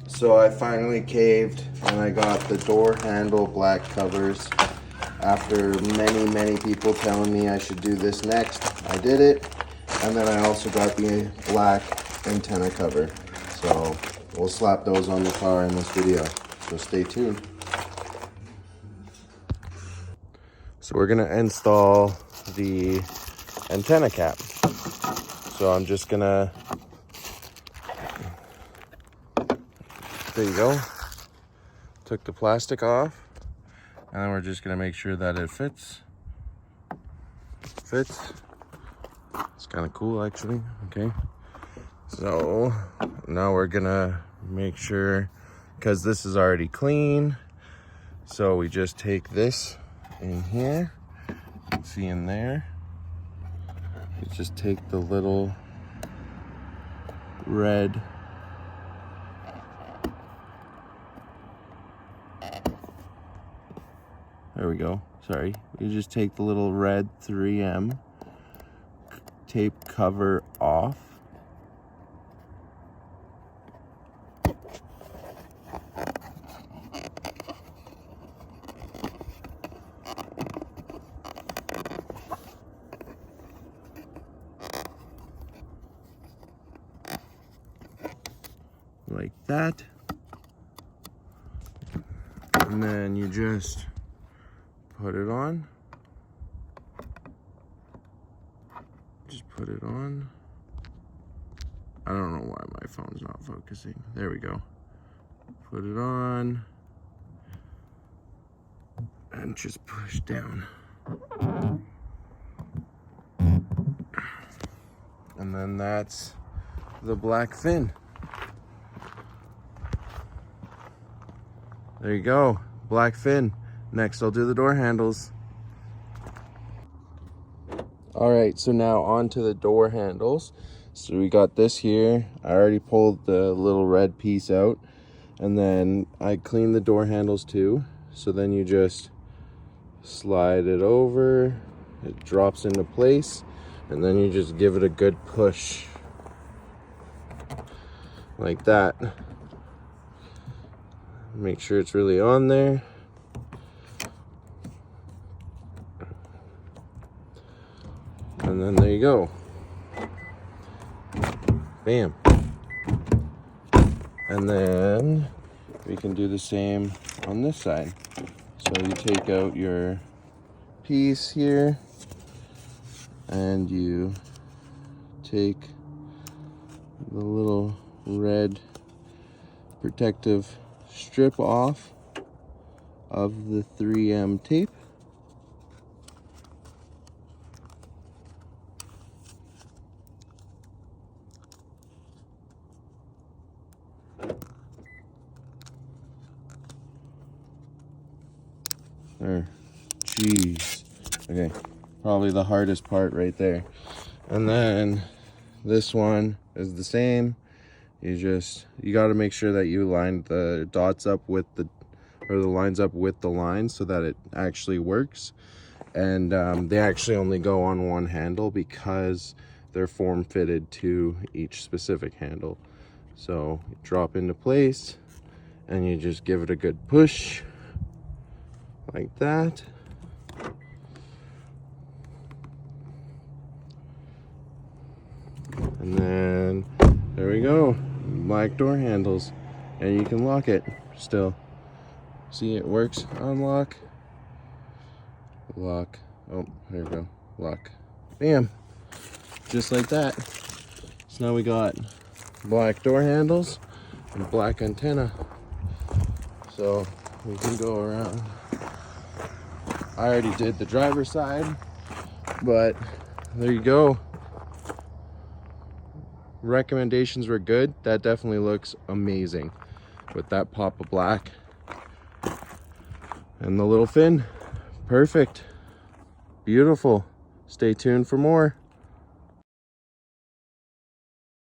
So I finally caved and I got the door handle black covers. After many people telling me I should do this next, I did it. And then I also got the black antenna cover. So we'll slap those on the car in this video. So stay tuned. So we're gonna install the antenna cap. So I'm just gonna, there you go. Took the plastic off. And then we're just gonna make sure that it fits. Fits. It's kind of cool actually, okay. So now we're gonna make sure, because this is already clean. So we just take this in here, you can see in there. You just take the little red there we go, sorry. You just take the little red 3M tape cover off. Like that. And then you just put it on. Just put it on. I don't know why my phone's not focusing. There we go. Put it on. And just push down. And then that's the black fin. There you go, black fin. Next, I'll do the door handles. All right, so now on to the door handles. So we got this here. I already pulled the little red piece out, and then I cleaned the door handles too. So then you just slide it over, it drops into place, and then you just give it a good push. Like that. Make sure it's really on there. And then there you go. Bam. And then we can do the same on this side. So you take out your piece here and you take the little red protective strip off of the 3M tape. There. Jeez. Okay. Probably the hardest part right there. And then this one is the same. You got to make sure that you line the dots up with the lines up with the lines so that it actually works. And they actually only go on one handle because they're form fitted to each specific handle. So you drop into place and you just give it a good push like that. And then there we go. Black door handles, and you can lock it still. See, it works. Unlock, lock. Oh, there we go. Lock. Bam. Just like that. So now we got black door handles and black antenna. So we can go around. I already did the driver's side, but there you go. Recommendations were good. That definitely looks amazing with that pop of black and the little fin. Perfect. Beautiful. Stay tuned for more.